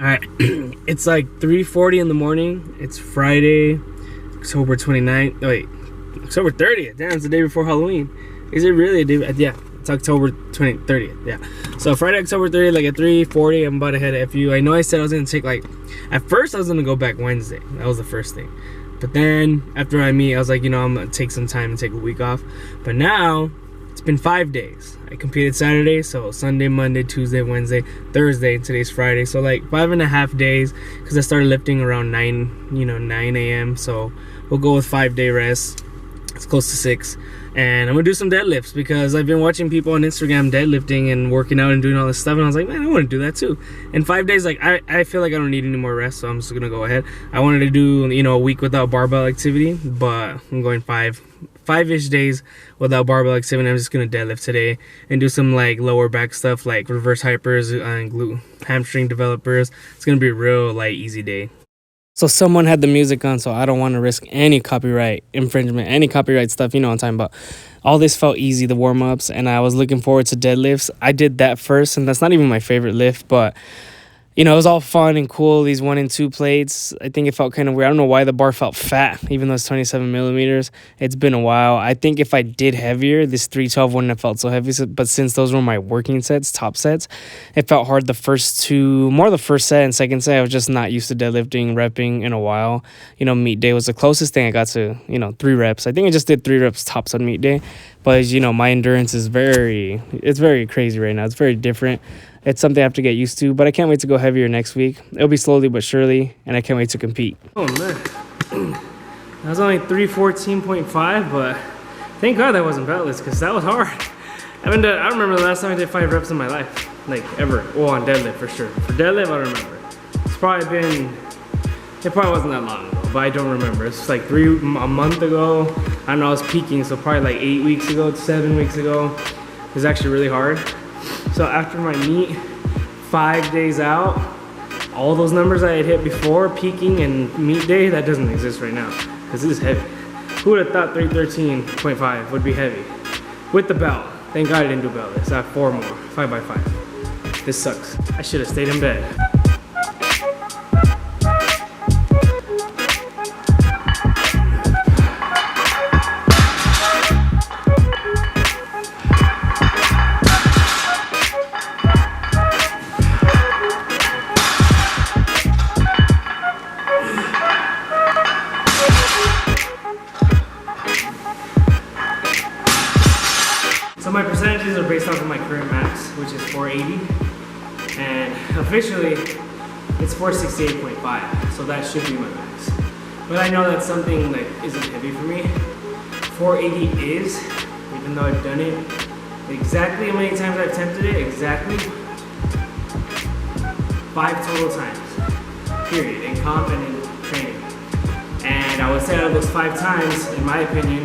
All right, it's like 3:40 in the morning. It's Friday, October 29th. Oh, wait, October 30th. Damn, it's the day before Halloween. Is it really a day? Yeah, it's October 30th. Yeah. So Friday, October 30th, like at 3:40, I'm about to head to FU. I know I said I was gonna take at first I was gonna go back Wednesday. That was the first thing. But then after I meet, I was like, I'm gonna take some time and take a week off. But now it's been 5 days. I competed Saturday, so Sunday, Monday, Tuesday, Wednesday, Thursday, and today's Friday. So like 5.5 days, because I started lifting around 9 a.m. So we'll go with 5-day rest. It's close to 6. And I'm gonna do some deadlifts because I've been watching people on Instagram deadlifting and working out and doing all this stuff, and I was like, man, I want to do that too. In 5 days, like I feel like I don't need any more rest, so I'm just gonna go ahead. I wanted to do a week without barbell activity, but I'm going five-ish days without barbell activity. I'm just gonna deadlift today and do some like lower back stuff like reverse hypers and glute hamstring developers. It's gonna be a real like easy day. So someone had the music on, so I don't want to risk any copyright infringement, any copyright stuff, what I'm talking about. All this felt easy, the warm-ups, and I was looking forward to deadlifts. I did that first, and that's not even my favorite lift, but it was all fun and cool, these 1 and 2 plates. I think it felt kind of weird. I don't know why the bar felt fat, even though it's 27 millimeters. It's been a while. I think if I did heavier, this 312 wouldn't have felt so heavy. But since those were my working sets, top sets, it felt hard the first two, more the first set and second set. I was just not used to deadlifting, repping in a while. Meet day was the closest thing I got to, 3 reps. I think I just did 3 reps tops on meet day. But my endurance is very crazy right now. It's very different. It's something I have to get used to, but I can't wait to go heavier next week. It'll be slowly but surely, and I can't wait to compete. Oh man, that was only 314.5, but thank God that wasn't beltless, because that was hard. I don't remember the last time I did 5 reps in my life, like ever. Well, on deadlift for sure. For deadlift, I don't remember. It probably wasn't that long ago, but I don't remember. It's like a month ago. I don't know, I was peaking, so probably like 8 weeks ago, 7 weeks ago. It was actually really hard. So after my meet, 5 days out, all those numbers I had hit before, peaking and meet day, that doesn't exist right now, because this is heavy. Who would have thought 313.5 would be heavy? With the belt. Thank God I didn't do beltless. I have 4 more, 5x5. This sucks. I should have stayed in bed. So my percentages are based off of my current max, which is 480, and officially it's 468.5, so that should be my max. But I know that's something that isn't heavy for me. 480 is, even though I've done it exactly how many times I've attempted it, exactly 5 total times, period, in comp and in training. And I would say out of those 5 times, in my opinion,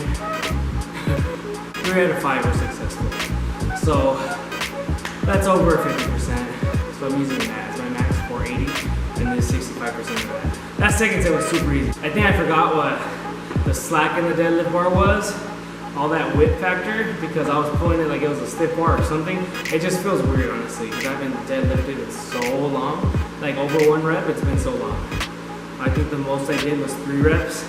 3 out of 5 are successful. So that's over 50%. So I'm using that as my max 480, and this 65% of that. That second set was super easy. I think I forgot what the slack in the deadlift bar was, all that whip factor, because I was pulling it like it was a stiff bar or something. It just feels weird, honestly, because I've been deadlifted it so long, like over 1 rep, it's been so long. I think the most I did was 3 reps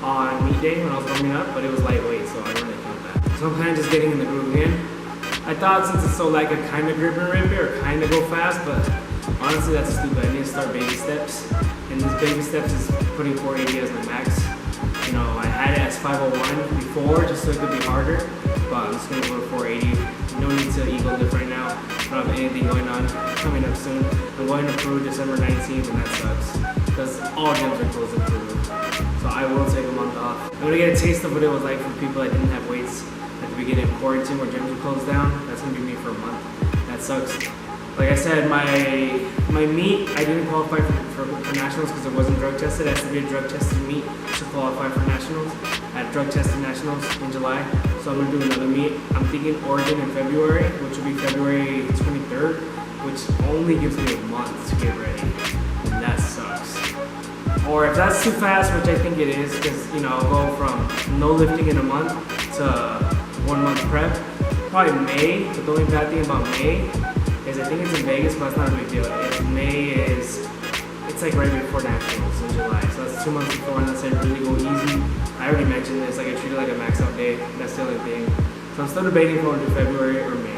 on meet day when I was warming up, but it was lightweight, so I don't really count that. So I'm kind of just getting in the groove again. I thought since it's so light, I kind of grip and rip it or kind of go fast, but honestly that's stupid. I need to start baby steps, and these baby steps is putting 480 as my max. I had it as 501 before just so it could be harder, but I'm just going to go to 480. No need to ego lift right now. I don't have anything going on coming up soon. I'm going to Peru December 19th, and that sucks because all gyms are closed in Peru. So I will take a month off. I'm going to get a taste of what it was like for people that didn't have weights at the beginning of quarantine where gyms were closed down. That's going to be me for a month. That sucks. Like I said, my meet, I didn't qualify for nationals because it wasn't drug tested. It has to be a drug tested meet to qualify for nationals. At drug tested nationals in July. So I'm going to do another meet. I'm thinking Oregon in February, which will be February 23rd, which only gives me a month to get ready. And that sucks. Or if that's too fast, which I think it is, because I'll go from no lifting in a month to 1 month prep. Probably May, but the only bad thing about May is I think it's in Vegas, but it's not a big deal. May is it's like right before nationals in July, so that's 2 months before, and that's like really go easy. I already mentioned this, like I treat it like a max out day. That's the only thing. So I'm still debating going to February or May.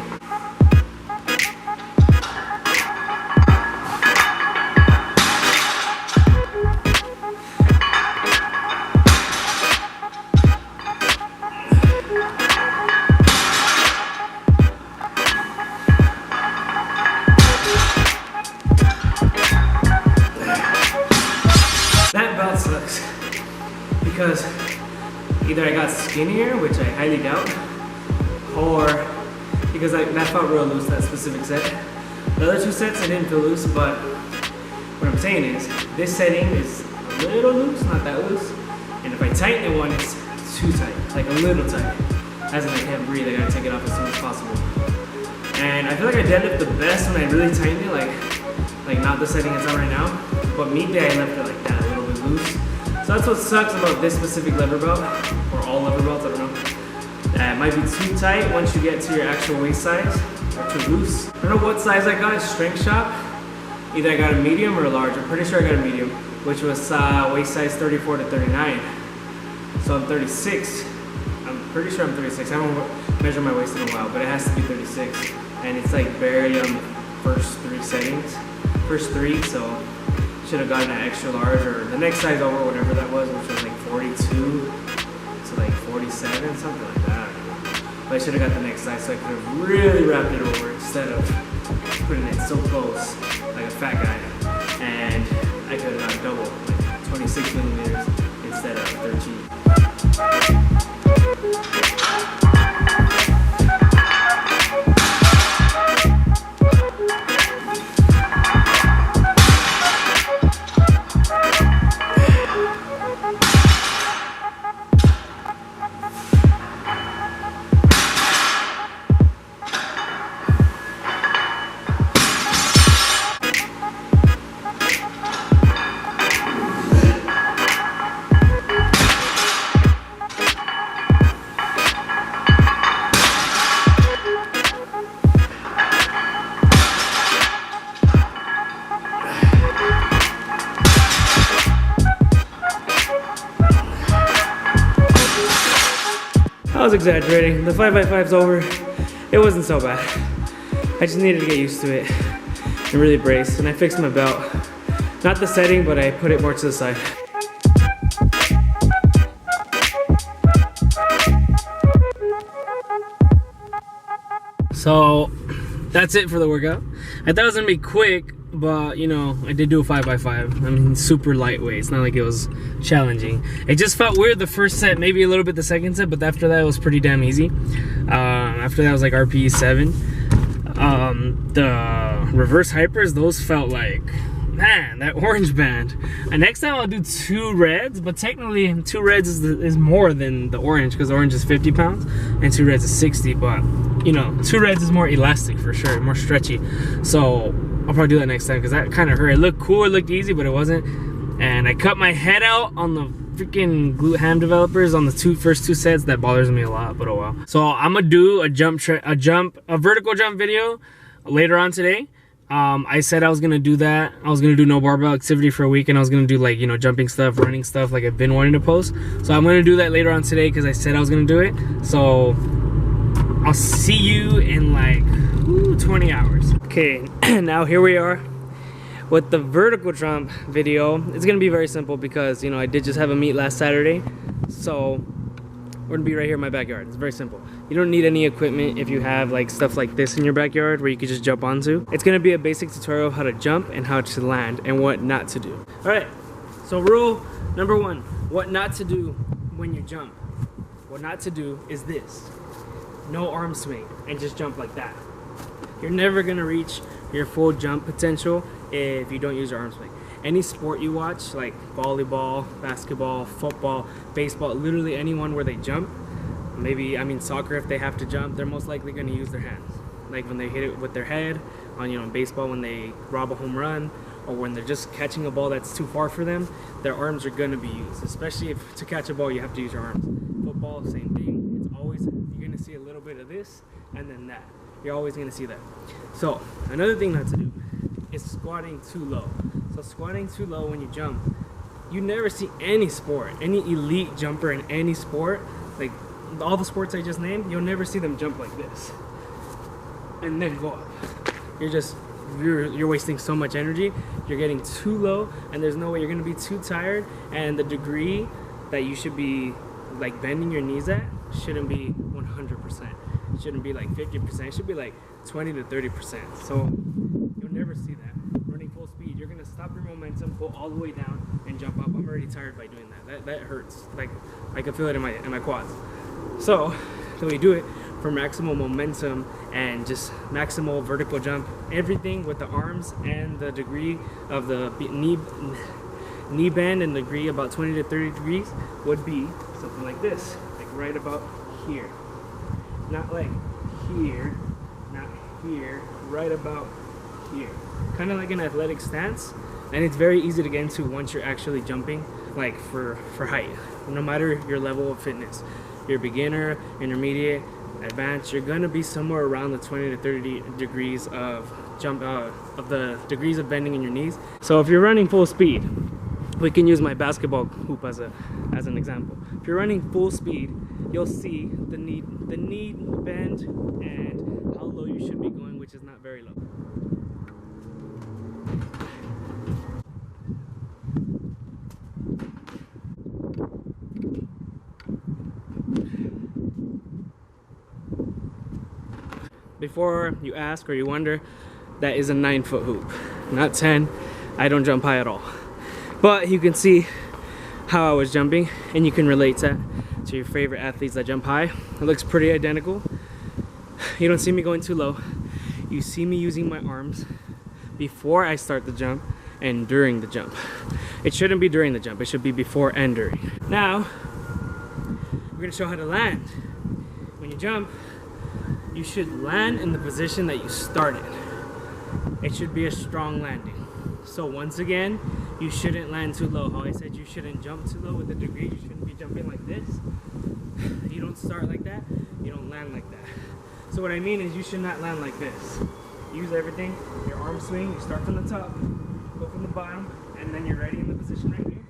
That belt sucks because either I got skinnier, which I highly doubt, or because that felt real loose, that specific set. The other two sets I didn't feel loose, but what I'm saying is this setting is a little loose, not that loose, and if I tighten it one, it's too tight, like a little tight. As in I can't breathe, I gotta take it off as soon as possible. And I feel like I deadlift the best when I really tighten it, like not the setting it's on right now, but meat day I left it like that, a little bit loose. So that's what sucks about this specific lever belt, or all lever belts, I don't know. It might be too tight once you get to your actual waist size, or too loose. I don't know what size I got at Strength Shop. Either I got a medium or a large. I'm pretty sure I got a medium, which was waist size 34 to 39. So I'm 36. I'm pretty sure I'm 36. I haven't measured my waist in a while, but it has to be 36. And it's like barely on the first three settings. First three, so should have gotten an extra large or the next size over, whatever that was, which was like 42 to like 47, something like that. But I should have got the next size so I could have really wrapped it over instead of putting it so close like a fat guy. And I could have got double, like 26 millimeters instead of 13. I was exaggerating. The 5x5's over. It wasn't so bad. I just needed to get used to it and really brace. And I fixed my belt. Not the setting, but I put it more to the side. So that's it for the workout. I thought it was gonna be quick, but you know, I did do a 5x5. I mean, super lightweight. It's not like it was challenging. It just felt weird the first set, maybe a little bit the second set, but after that it was pretty damn easy. After that was like RPE 7. The reverse hypers, those felt like, man, that orange band. And next time I'll do 2 reds, but technically 2 reds is more than the orange, because the orange is 50 pounds and 2 reds is 60, but you know, 2 reds is more elastic for sure, more stretchy. So I'll probably do that next time because that kind of hurt. It looked cool, it looked easy, but it wasn't. And I cut my head out on the freaking glute ham developers on the first two sets. That bothers me a lot, but oh well. So I'm gonna do a vertical jump video later on today. I said I was gonna do that. I was gonna do no barbell activity for a week, and I was gonna do like, you know, jumping stuff, running stuff like I've been wanting to post. So I'm gonna do that later on today because I said I was gonna do it. So I'll see you in like 20 hours. Okay, now here we are with the vertical jump video. It's gonna be very simple because, you know, I did just have a meet last Saturday. So we're gonna be right here in my backyard. It's very simple. You don't need any equipment if you have like stuff like this in your backyard where you could just jump onto. It's gonna be a basic tutorial of how to jump and how to land and what not to do. All right, so rule number 1, what not to do when you jump. What not to do is this. No arm swing and just jump like that. You're never gonna reach your full jump potential if you don't use your arm swing. Any sport you watch, like volleyball, basketball, football, baseball, literally anyone where they jump, maybe, I mean soccer, if they have to jump, they're most likely gonna use their hands. Like when they hit it with their head, on, you know, in baseball when they rob a home run, or when they're just catching a ball that's too far for them, their arms are gonna be used. Especially if to catch a ball you have to use your arms. Football, same thing. It's always, you're gonna see a little bit of this and then that. You're always gonna see that. So another thing not to do is squatting too low. So squatting too low when you jump, you never see any sport, any elite jumper in any sport, like all the sports I just named, you'll never see them jump like this and then go up. You're wasting so much energy. You're getting too low, and there's no way you're gonna be too tired. And the degree that you should be like bending your knees at shouldn't be 100%. It shouldn't be like 50%. It should be like 20 to 30%. So you'll never see that. Running full speed, you're gonna stop your momentum, go all the way down, and jump up. I'm already tired by doing that. That hurts. Like I can feel it in my quads. So the way you do it for maximum momentum and just maximal vertical jump, everything with the arms and the degree of the knee bend and degree about 20 to 30 degrees would be something like this, like right about here. Not like here, not here, right about here. Kind of like an athletic stance, and it's very easy to get into once you're actually jumping, like for height. No matter your level of fitness, you're beginner, intermediate, advanced, you're gonna be somewhere around the 20 to 30 degrees of jump of the degrees of bending in your knees. So if you're running full speed, we can use my basketball hoop as an example. If you're running full speed, you'll see the knee bend and how low you should be going, which is not very low. Before you ask or you wonder, that is a 9-foot hoop, not 10. I don't jump high at all. But you can see how I was jumping, and you can relate that to your favorite athletes that jump high. It looks pretty identical. You don't see me going too low. You see me using my arms before I start the jump and during the jump. It shouldn't be during the jump. It should be before and during. Now, we're gonna show how to land. When you jump, you should land in the position that you started. It should be a strong landing. So once again, you shouldn't land too low. How I said you shouldn't jump too low with the degree. You shouldn't be jumping like this. You don't start like that. You don't land like that. So what I mean is you should not land like this. Use everything. Your arm swing. You start from the top, go from the bottom, and then you're ready in the position right here,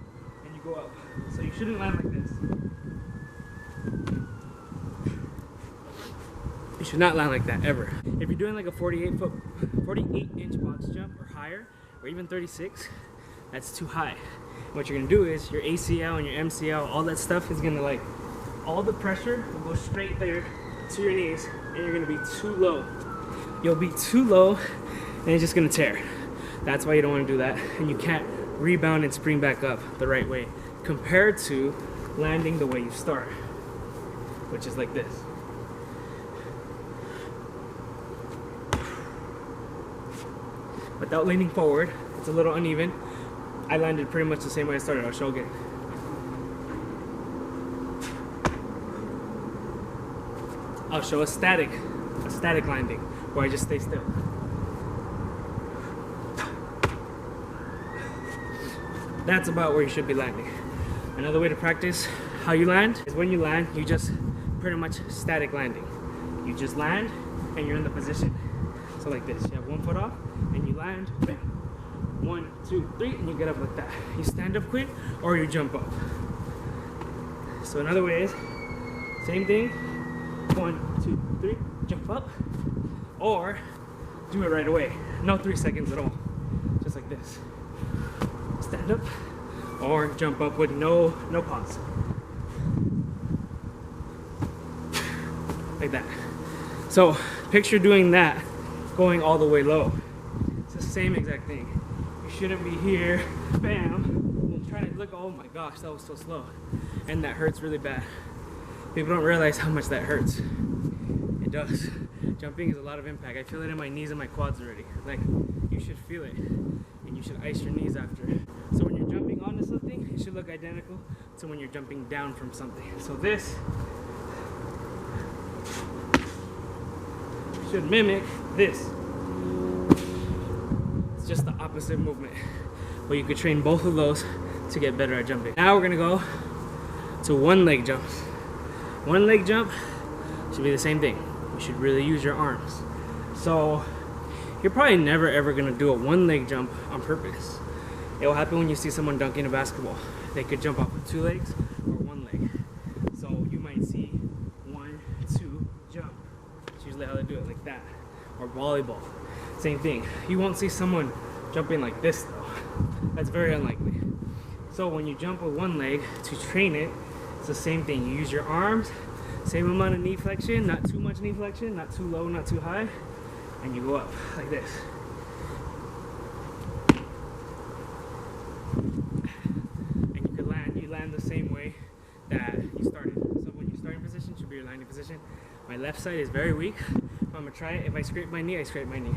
and you go up. So you shouldn't land like this. You should not land like that ever. If you're doing like a 48-inch box jump or higher, or even 36, that's too high. What you're gonna do is your ACL and your MCL, all that stuff is gonna like, all the pressure will go straight there to your knees, and you're gonna be too low. You'll be too low, and it's just gonna tear. That's why you don't wanna do that, and you can't rebound and spring back up the right way, compared to landing the way you start, which is like this. Without leaning forward, it's a little uneven. I landed pretty much the same way I started. I'll show again. I'll show a static landing where I just stay still. That's about where you should be landing. Another way to practice how you land is when you land, you just pretty much static landing. You just land and you're in the position. So like this, you have one foot off and you land, bam. 1, 2, 3, and you get up like that. You stand up quick or you jump up. So another way is, same thing, 1, 2, 3, jump up, or do it right away. No 3 seconds at all, just like this. Stand up or jump up with no pause. Like that. So picture doing that, going all the way low. It's the same exact thing. You shouldn't be here, bam, and trying to look, oh my gosh, that was so slow. And that hurts really bad. People don't realize how much that hurts. It does. Jumping is a lot of impact. I feel it in my knees and my quads already. Like, you should feel it. And you should ice your knees after. So when you're jumping onto something, it should look identical to when you're jumping down from something. So this should mimic this. It's just the opposite movement. But you could train both of those to get better at jumping. Now we're gonna go to one leg jumps. One leg jump should be the same thing. You should really use your arms. So you're probably never ever gonna do a one leg jump on purpose. It will happen when you see someone dunking a basketball. They could jump off with 2 legs or 1 leg. So you might see 1, 2, jump. That's usually how they do it, like that. Or volleyball, same thing. You won't see someone jumping like this though. That's very unlikely. So when you jump with 1 leg to train it, it's the same thing. You use your arms, same amount of knee flexion, not too much knee flexion, not too low, not too high, and you go up like this. And you land the same way that you started. So when you start in position, should be your landing position. My left side is very weak. If I'm gonna try it, if I scrape my knee, I scrape my knee.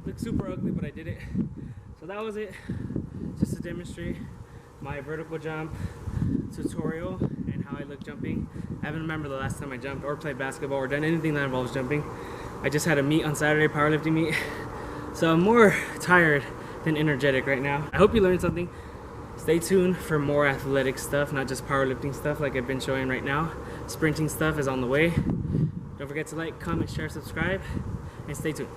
Looks super ugly, but I did it. So that was it. Just to demonstrate my vertical jump tutorial and how I look jumping. I haven't remembered the last time I jumped or played basketball or done anything that involves jumping. I just had a meet on Saturday, powerlifting meet. So I'm more tired than energetic right now. I hope you learned something. Stay tuned for more athletic stuff, not just powerlifting stuff like I've been showing right now. Sprinting stuff is on the way. Don't forget to like, comment, share, subscribe, and stay tuned.